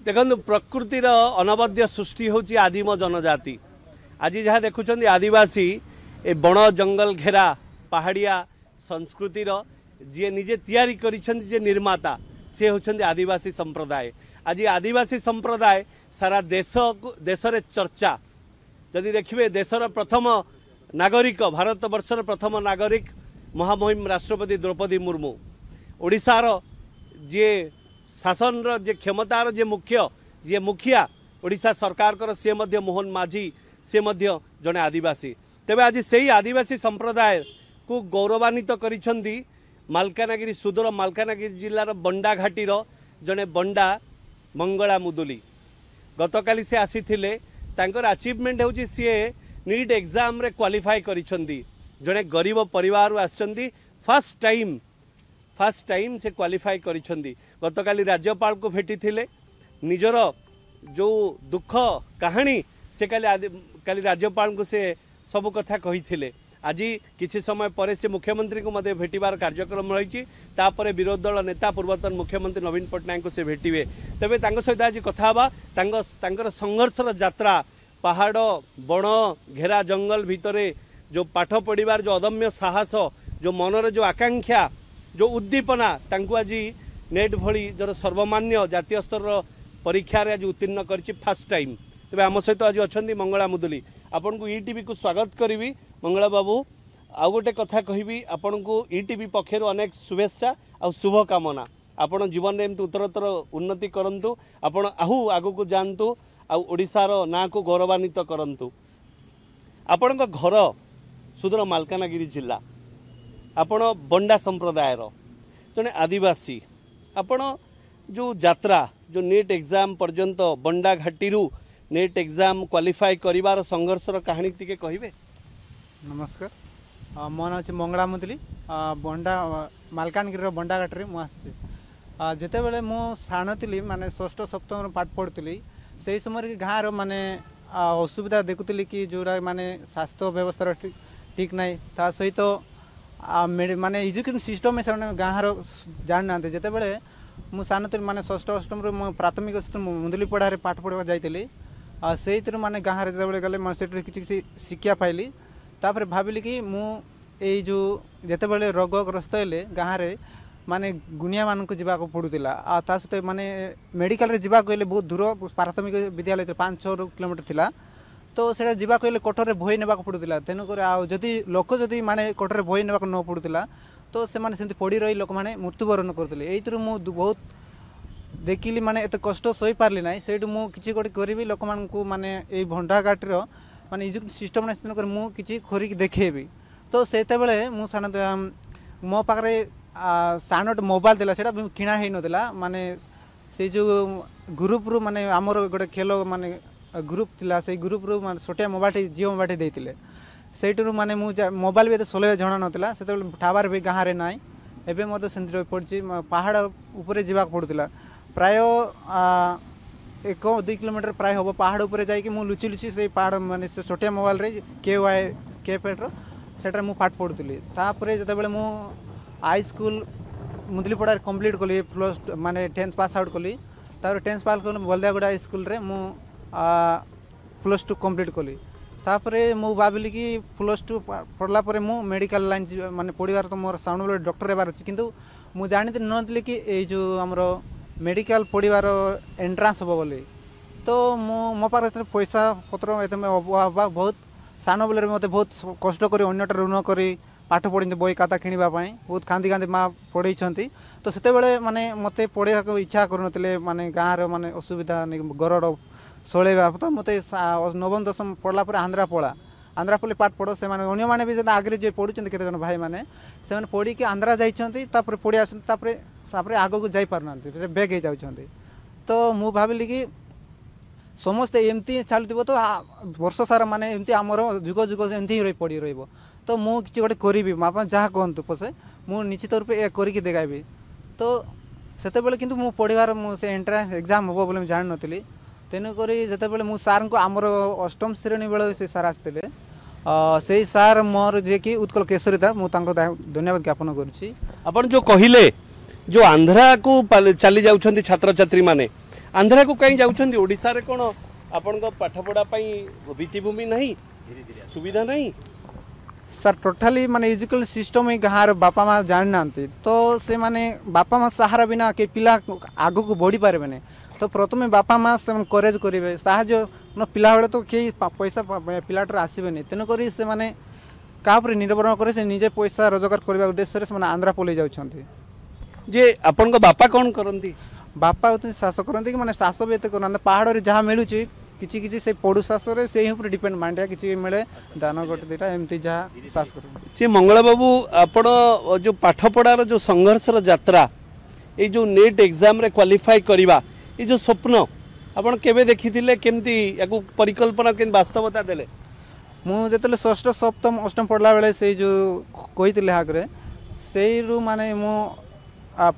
देखो प्रकृतिर अनवद्य सृष्टि होची आदिम जनजाति। आज जहाँ देखुं आदिवासी ए बण जंगल घेरा पहाड़िया संस्कृतिर जी निजे तैयारी करिसेंती जे निर्माता से होचंदी आदिवासी संप्रदाय। आज आदिवासी संप्रदाय सारा देश रे चर्चा। जदि देखिए देशर प्रथम नागरिक भारत वर्षर प्रथम नागरिक महामहिम राष्ट्रपति द्रौपदी मुर्मू, ओडिशार जे शासन जे क्षमतार जे मुख्य जे मुखिया ओडिशा सरकार कर से मध्य मोहन माझी से मध्य जड़े आदिवासी। तेबे आज से आदिवासी संप्रदाय को गौरवान्वित करिसेंती मालकानगिरी सुदूर मालकानगिरी जिलार बंडा घाटीर जड़े बंडा मंगला मुदुली। गतकाली से आसीथिले तांकर अचीवमेंट होची सी नीट एग्जाम रे क्वालिफाई करिसेंती। जड़े गरीब परिवार आछंती फर्स्ट टाइम से क्वालिफाई करिसेंती। गतकाली राज्यपाल को भेटी थिले निजर जो दुख कहानी से काली राज्यपाल को से सब कथा कही थिले। आज किसी समय पर से मुख्यमंत्री को मध्य भेटिबार कार्यक्रम रही। तापर विरोधी दल नेता पूर्वतन मुख्यमंत्री नवीन पट्टनायक को से भेटिवे। तेबे तांको सहित आज कथा बा तांकर संघर्षर यात्रा पहाड़ बण घेरा जंगल भितरे जो पाठ पढ़िबार जो अदम्य साहस जो मनरे जो आकांक्षा जो उद्दीपना तांको आज नेट भली जर सर्वमान्य जातीय स्तर परीक्षा रे आज उत्तीर्ण करछि फर्स्ट टाइम। तेबे आम सहित आज अछंती मंगला मुदुली। आपन को ईटीवी को स्वागत करी। मंगला बाबू आउ गोटे कथा कहबी आपन को ईटीवी पक्षर अनेक शुभेच्छा और शुभकामना। आपण जीवन में एमती उत्तरोत्तर उन्नति करंतु, आपण आहू आगु को जानतु आउ ओडिशार ना को गौरवान्वित करंतु। आपण घर सुदूर मालकानगिरी जिला, आपण बंडा संप्रदायर जने आदिवासी, आपण जो यात्रा जो नेट एग्जाम पर्यंत बंडा घाटी नेट एग्जाम क्वालिफाई करिवार संघर्षर कहानी टिके कहिबे। नमस्कार, मो ना मंगला मुदुली बंडा मालकानगिरी बंडा घाटी मु आसी। जिते बेले मु साण थी माने षष्ठ सप्तम पाठ पढ़ुली से समय गाँव माने असुविधा देखुली कि जोरा माने स्वास्थ्य व्यवस्था ठीक ना ता सहित माने एजुकेशन सिस्टम से गाँव जान ना जिते बेले मु साण थी माने षष्ठ अष्टम प्राथमिक मुदुली पढ़ारे पाठ पढ़ा जाइली। से माने गाँव में गले मैं किसी शिक्षा पाइली। तापर भाविली कि मु ए जो जिते बेले रोगग्रस्त हेले गाँव में माने गुनिया मान को जावाक पड़ूला। ता सहित माने मेडिकल रे जावाक हेले बहुत दूर प्राथमिक विद्यालय 5-6 किलोमीटर थिला। तो सेटा जावाक हेले कोठरे भई नेबाक पड़ूला। तेणुक जदि लोक जदि माने कोठरे भई नेबाक न पड़ूला तो से माने सेमती पड़ी रही लोक माने मृत्युवरण करते। एइथरु मु बहुत देखिली माने एत कष्ट सही पारली ना। से मु किछि गोटे करी लोक मानकु माने ए भंडा घाटीर माने एजुकेशन सिस्टम ना तेणुक मु किछि खोरिक देखेबी। तो सेते बेले मु सान मो पाखरे सानट मोबाइल देला सेटा किणा हेई नथिला। माने से जो ग्रुप रु माने हमर गोटे खेल माने ग्रुप थिला से ग्रुप रु माने छोटिया मोबाइल जियो मोबाइल देइतिले। सेठू माने मु मोबाइल भी चलैबा जणा नथिला। सेते टावर भी गाँव रे नाइ। एबे मते सेंतिर पड़छि पहाड़ ऊपर जावाक पड़ुतिला। प्राय 1-2 किलोमीटर प्राय हम पहाड़ ऊपर जाकि मुझे लुचि लुचि से पहाड़ माने से छोटिया मोबाइल रे के पेट्रो सेटा मु पाठ पढ़ुली। तापर जितेबाला मु हाई स्कूल मुदुली पढ़ार कंप्लीट कली प्लस माने 10th पास आउट कली। तापर 10th पास कली बलदियागुड़ा स्कूल रे मु +2 कंप्लीट कली। तापर मु भाविली कि +2 पढ़ला पर मु मेडिकल लाइन माने पढ़िबार तो मोर साउंड बोले डॉक्टर हेबार अछि। किंतु मु जानि नथली कि ए जो हमरो मेडिकल पढ़िबार एंट्रांस हो बोली। तो मो पाखे पैसा पत्र एत अभाव बहुत सान बेले मत बहुत कष्ट कर अन्यटा ऋण कर पाठ पढ़ी बही खाता किणापी बहुत कांदी कांदी माँ पढ़े। तो से माने मत पढ़ा इच्छा करूँ माने गाँव माने असुविधा गरड़ चलैवा। तो मत 9th 10th पढ़ला आंध्रा पल्ली पाठ पढ़ से मैंने भी आगे जो पढ़ुं केते जन भाई मैंने से पढ़ी कि आंध्रा जाइछंती तापर पढ़ी आसपर आगो को जाई पारना बेग हो जाउछंती। तो मु भाविली कि समस्ते एमती चलुव तो वर्ष सारा माने एमती आमर जुग जुग एमती रही पड़ी रही। तो मु किसी गोटे करी आप जहाँ कहतु पछे मु निश्चित रूपे ए करके देखाबी। तो सेते बेले किंतु मु पढ़िबार मु से एंट्रांस एग्जाम हो बोले जान नथिली। तेणुक जितेबाला मु सार को आमर 8म श्रेणी बेले से सार आसते से सार मोर जे कि उत्कल केशरी था मुझे धन्यवाद ज्ञापन करुँची। आपन जो कहले जो आंध्रा को चली जाउछंती छात्र छात्री माने आंध्रा को कहीं जाउछंदी ओडिसा रे कोन आपण को पाठ पढ़ा पई भित्तिभूमि नहीं सुविधा नहीं सर टोटाली माने एजुकेशन सिस्टम ही गाँव बापा माँ जान ना तो से माने बापा माँ सहारा बिना के पिला आगु को बढ़ी पारे तो प्रथम बापा माँ से करेज करेंगे साहय पिला बेले तो कई पैसा पिलाटर आसबे तेणुक से माने क्या निर्भर करे से निजे पैसा रोजगार करने उद्देश्य से आंध्रा पलि जाउछंती जे आपण को बापा कौन करंती बापा होते चाष करते कि माने चाष भी एत कर पहाड़ में जहाँ मिलूँ किसी किसी से पड़ू चाष से ही डिपेंड मांडिया किसी मिले दान गोटे दुटा एमती जहाँ चाष कर मंगला बाबू आपण जो पाठ पढ़ार जो संघर्षर यात्रा ये जो नेट एग्जाम रे क्वालिफाई करवा ये जो स्वप्न आपण केबे देखिथिले केमती याकू परिकल्पना केन वास्तवता देले मुझे षष्ठ सप्तम अष्टम पढ़ला बेले से जो कही आगे से माने मु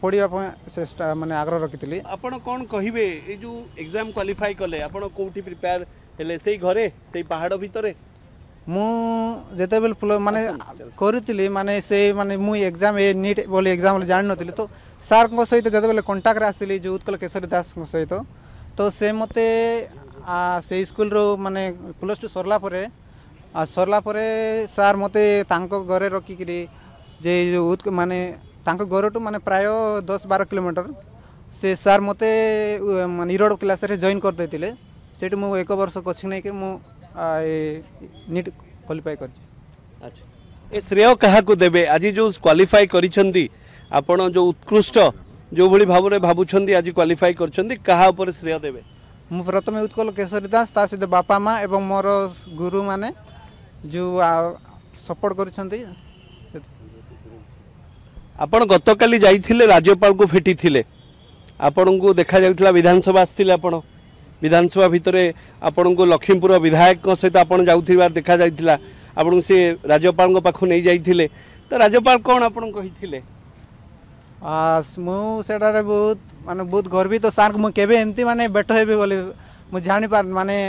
पढ़ा चेष्टा माने आग्रह रखी आपण कौन कहिबे ए जो एग्जाम क्वालिफाई कले आपण कोठी प्रिपेयर हेले सेई घरे सेई पहाड़ भितरे मु जेते बेल माने करूली माने से माने मु एग्जाम ए नीट बोली एग्जाम जान नथिली तो सार को सहित जेते बेल कांटेक्ट आसिली जो उत्कल केशरी दास को सहित तो से मते से स्कूल रो माने +2 सरला परे सार मते तांको घरे रखिकरी जे जो माने तांको घर टू माने प्राय 10-12 किलोमीटर से सार मते निरोड क्लास रे जॉइन कर देतिले सेट मु 1 वर्ष कोचिंग नै कि मु नीट क्वालिफाई कर। अच्छा ए श्रेय कहा को देबे आज जो क्वालिफाई करिसंती आपण जो उत्कृष्ट जो भली भाव रे भाबुछंती आज क्वालिफाई करछंती कहा ऊपर श्रेय देबे मु प्रथम उत्कल केशरी दास ता सहित बापा माँ एवं मोर गुरु माने जो सपोर्ट करिसंती। आपण गतकाली जाइथिले राज्यपाल को भेटी थिले आपण को देखा जाउथला विधानसभा आस्थिले आपण विधानसभा भितरे आपण को लखीमपुर विधायक सहित आपण जाउथिबार देखा जाइथिला आपण से राज्यपाल को पाखु नै जाइथिले तो राज्यपाल कोन आपण कहिथिले मु सेटारे बहुत माने बहुत गर्वित तो सार मु केबे एमती माने बेट हेबे बोले मु जानि पार माने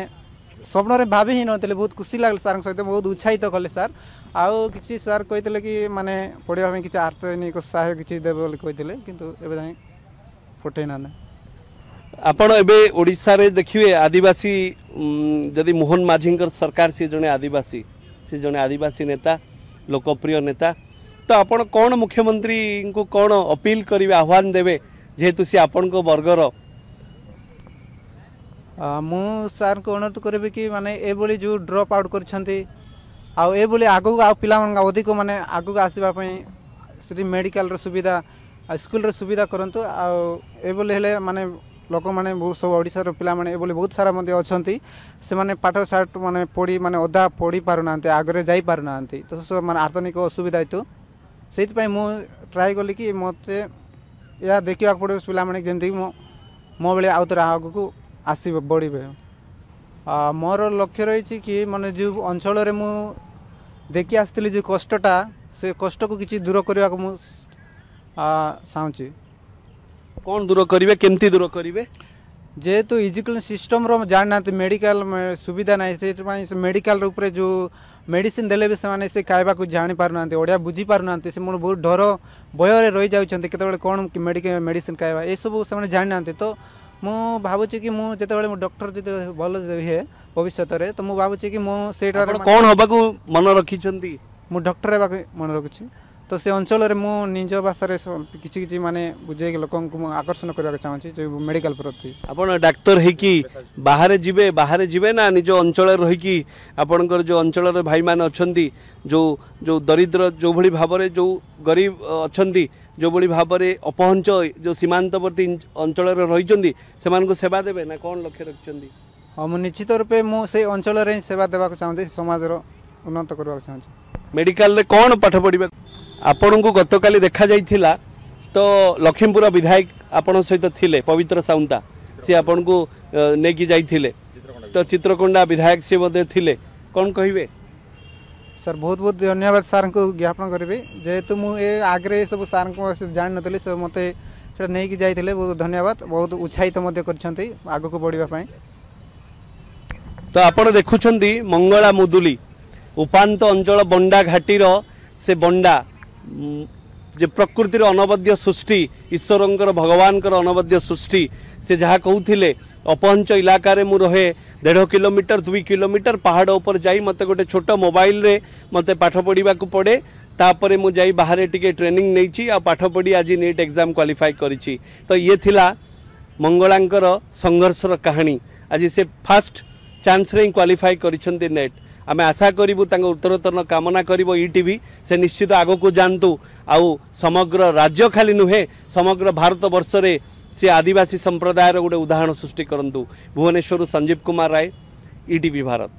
स्वप्न रे भाबी ही नथिले बहुत खुशी लागल सार सहित बहुत उत्साहित कले सार आउ किसी सार कहिथिले कि माने पढिबा में किछि आर्थिक सहायता किछि देबे बोली कहिथिले किंतु एबे जाय फटै ना आपण एबे ओडिसा रे देखिए आदिवासी जदि मोहन माझींकर सरकार से जने आदिवासी नेता लोकप्रिय नेता तो आपण कौन मुख्यमंत्री को कौन अपील करिवे आह्वान देवे जेहेतु सी आपण को वर्गर मु सार को अनुरोध करेबे कि माने ए बोली जो ड्रॉप आउट करछंती आउ ए बोली आगु आ पिला मन अधिक माने आगु आसीबा पई श्री मेडिकल रो सुविधा स्कूल रो सुविधा करंतु आ ए बोली हेले माने लोक माने बहुत सब ओडिसा रो पिला माने ए बोली बहुत सारा मध्ये अछंती से माने पाठ साठ माने पढ़ी माने ओदा पढ़ी पारु नांते आगरे जाई पारु नांती तो सब माने आर्थिक असुविधा हेतु सेति पई मु ट्राई कली कि मते या देखिबा पड़े पिला माने जेमति मो बेले आउ तरा आगु को आसीबे बढ़िबे मोर लक्ष्य रही कि माने जो अंचल रे मु देखि आस्तिली जो कष्टटा से कष्ट को किछि दूर करबा को मु चाहूँगी कौन दूर करिवे केमती दूर करिवे जेहेतु एजुकेशन सिस्टम रो जानना मेडिकल सुविधा ना से मेडिकल ऊपर जो मेडिसिन देले भी से खाइबा को जानी पार ना ओडिया बुझी पार ना से मोर बहुत डर भय रही जाउछन्ते केते कौन मेडिकल मेडिसिन खाइबा ए सब से जानी ना तो मु भाबुची कि मु जेते बेले डॉक्टर जेते भल हे भविष्य रे तो मु भाबुची कि मु सेटा कौन होबा को मन रखिछन्ती मु डॉक्टर हेबा मन रखिछि तो से अंचल रे मु निज भाषा रे किछि किछि माने बुझे लोकन को आकर्षण करबा चाहूँ जो मेडिकल प्रति आपण डॉक्टर है कि बाहर जिबे ना निज अंचल रही कि आपणकर जो अंचल रे भाई मान अछंती जो दरिद्र जो भली भाव रे जो गरीब अछंती जो भली भाव रे अपहंच जो सीमांतवर्ती अंचल रे रहिचंती सेमान को सेवा देबे ना कौन लक्ष्य रखचंती हां मु निश्चित रूपे मु से अंचल रे सेवा देबा चाहूँ समाज रो उन्नत करबा चाहूँ मेडिकल रे कौन पाठ पढ़िबा आपण को गतकाली देखा जाइथिला तो लखीमपुर विधायक आपण सहित थिले पवित्र साउंता से आपण को नेकी जाइथिले तो चित्रकोंडा विधायक से मध्ये थिले कौन कहिबे सर बहुत बहुत धन्यवाद सार को ज्ञापन करेबे जेहेतु मु ए आगरे सब सार को जान नतली सब मते नेकी जाइथिले बहुत धन्यवाद बहुत उत्साहित मध्ये करछंती आगु को बढ़िबा पई तो आपण देखुछंती मंगला मुदुली उपांत अंचल बंडा घाटीर से बंडा जे प्रकृतिर अनवद्य सृष्टि ईश्वरंकर भगवानकर अनवद्य सृष्टि से जहाँ कहते अपहंच इलाका मु रहे 1.5 किलोमीटर 2 किलोमीटर पहाड़ ऊपर जाई मते गोटे छोट मोबाइल रे मते पाठ पढ़ा पड़े तापर मु जाई बाहर टिके ट्रेनिंग नहीं आ पाठ पढ़ी आज नीट एग्जाम क्वालिफाई करिछि। तो ये थिला मंगलांकर संघर्षर कहानी। आज से फास्ट चांस रे क्वालिफाई करिसंती नेट। आमे आशा करिबु तांको उत्तरोत्तर कामना करिबो ईटीवी से निश्चित आगो को जानतु आउ समग्र राज्य खाली नुहे समग्र भारत वर्ष रे से आदिवासी संप्रदायर गोटे उदाहरण सृष्टि करंतु। भुवनेश्वर संजीव कुमार राय, ईटीवी भारत।